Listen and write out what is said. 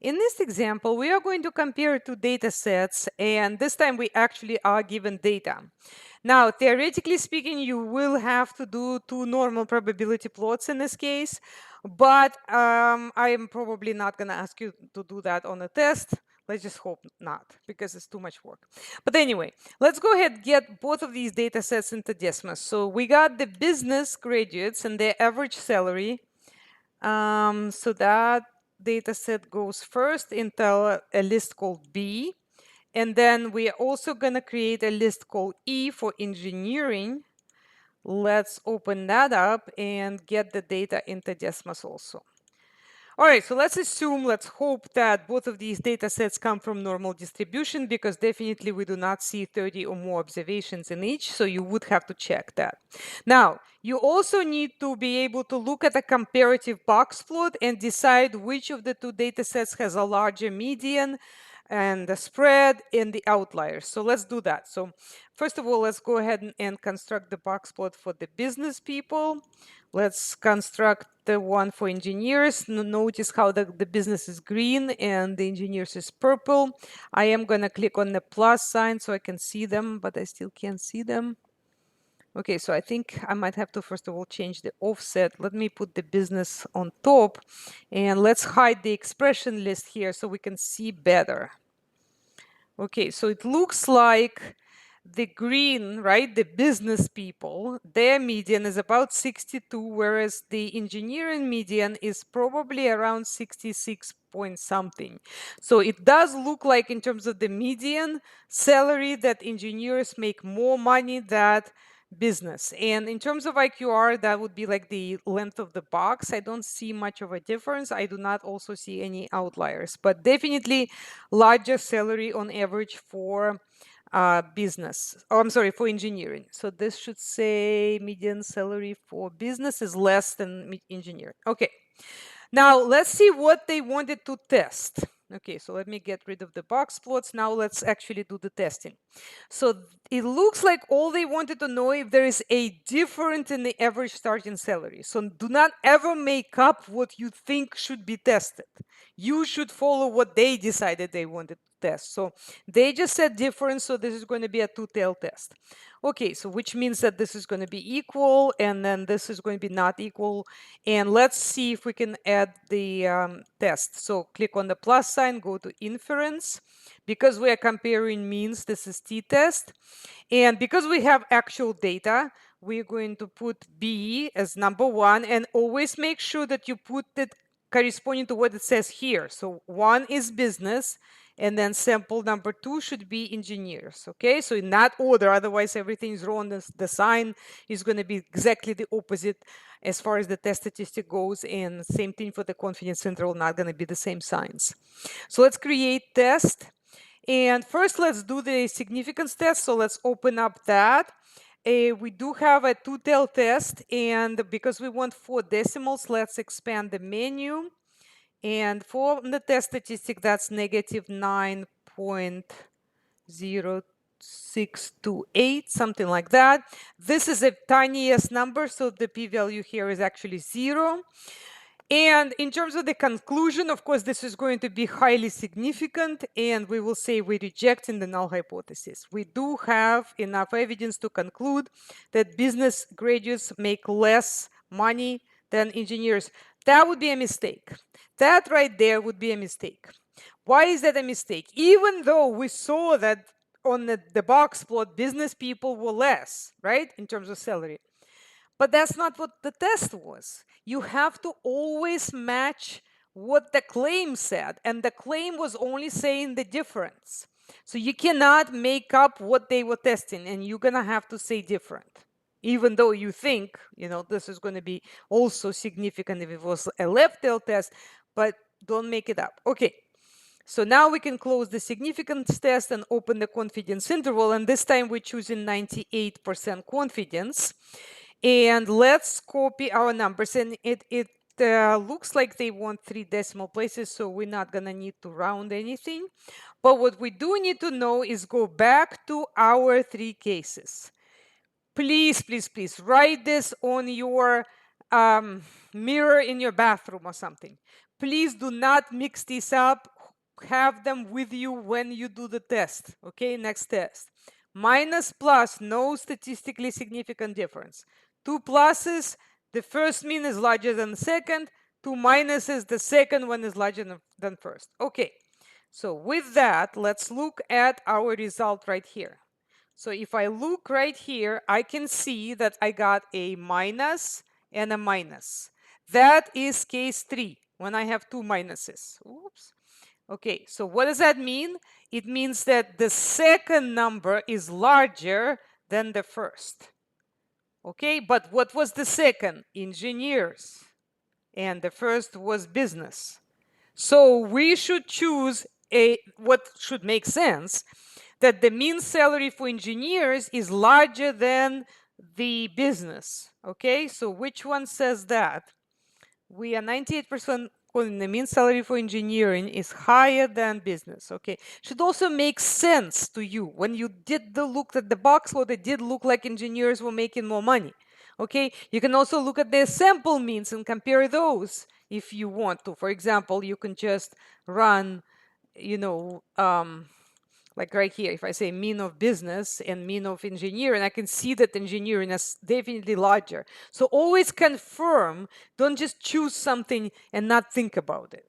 In this example, we are going to compare two data sets, and this time we actually are given data. Now, theoretically speaking, you will have to do two normal probability plots in this case, but I am probably not going to ask you to do that on a test. Let's just hope not, because it's too much work. But anyway, let's go ahead and get both of these data sets into Desmos. So we got the business graduates and their average salary. So that data set goes first into a list called B. And then we are also going to create a list called E for engineering. Let's open that up and get the data into Desmos also. All right, so let's hope that both of these data sets come from normal distribution, because definitely we do not see 30 or more observations in each, so you would have to check that. Now, you also need to be able to look at a comparative box plot and decide which of the two data sets has a larger median and the spread and the outliers. So let's do that. So first of all, let's go ahead and construct the box plot for the business people. Let's construct the one for engineers. Notice how the business is green and the engineers is purple. I am going to click on the plus sign so I can see them, but I still can't see them. Okay, so I think I might have to first of all change the offset. Let me put the business on top, and let's hide the expression list here so we can see better. Okay, so it looks like the green, right, the business people, their median is about 62, whereas the engineering median is probably around 66 point something. So it does look like, in terms of the median salary, that engineers make more money than business. And in terms of IQR, that would be like the length of the box. I don't see much of a difference. I do not also see any outliers, but definitely larger salary on average for business. Oh, I'm sorry, for engineering. So this should say median salary for business is less than engineering. Okay. Now let's see what they wanted to test. Okay, so let me get rid of the box plots. Now let's actually do the testing. So it looks like all they wanted to know if there is a difference in the average starting salary. So do not ever make up what you think should be tested. You should follow what they decided they wanted to test. So they just said difference, so this is going to be a two-tailed test. Okay, so which means that this is going to be equal, and then this is going to be not equal. And let's see if we can add the test. So click on the plus sign, go to inference. Because we are comparing means, this is t-test. And because we have actual data, we're going to put B as number one, and always make sure that you put it corresponding to what it says here. So one is business, and then sample number two should be engineers. Okay, so in that order, otherwise everything is wrong. The sign is going to be exactly the opposite as far as the test statistic goes, and same thing for the confidence interval, not going to be the same signs. So let's create test. And first, let's do the significance test. So let's open up that. We do have a two-tailed test, and because we want 4 decimals, let's expand the menu. And for the test statistic, that's negative 9.0628, something like that. This is a tiniest number, so the p-value here is actually 0. And in terms of the conclusion, of course, this is going to be highly significant, and we will say we reject in the null hypothesis. We do have enough evidence to conclude that business graduates make less money than engineers. That would be a mistake. That right there would be a mistake. Why is that a mistake? Even though we saw that on the box plot, business people were less, right, in terms of salary. But that's not what the test was. You have to always match what the claim said, and the claim was only saying the difference. So you cannot make up what they were testing, and you're gonna have to say different, even though you think, this is going to be also significant if it was a left tail test, but don't make it up. Okay. So now we can close the significance test and open the confidence interval, and this time we're choosing 98% confidence. And let's copy our numbers, and it looks like they want 3 decimal places, so we're not gonna need to round anything. But what we do need to know is go back to our 3 cases. Please, please, please write this on your mirror in your bathroom or something. please do not mix these up. Have them with you when you do the test. Okay, next test. Minus plus, no statistically significant difference. Two pluses, the first mean is larger than the second. Two minuses, the second one is larger than first. Okay, so with that, let's look at our result right here. So if I look right here, I can see that I got a minus and a minus. That is case 3, when I have two minuses. Oops. Okay, so what does that mean? It means that the second number is larger than the first. Okay, but what was the second? Engineers. And the first was business. So we should choose what should make sense, that the mean salary for engineers is larger than the business. Okay, so which one says that? We are 98% calling the mean salary for engineering is higher than business. Okay, should also make sense to you. When you did the look at the box plot, it did look like engineers were making more money. Okay, you can also look at their sample means and compare those if you want to. For example, you can just run, like right here, if I say mean of business and mean of engineering, I can see that engineering is definitely larger. So always confirm, don't just choose something and not think about it.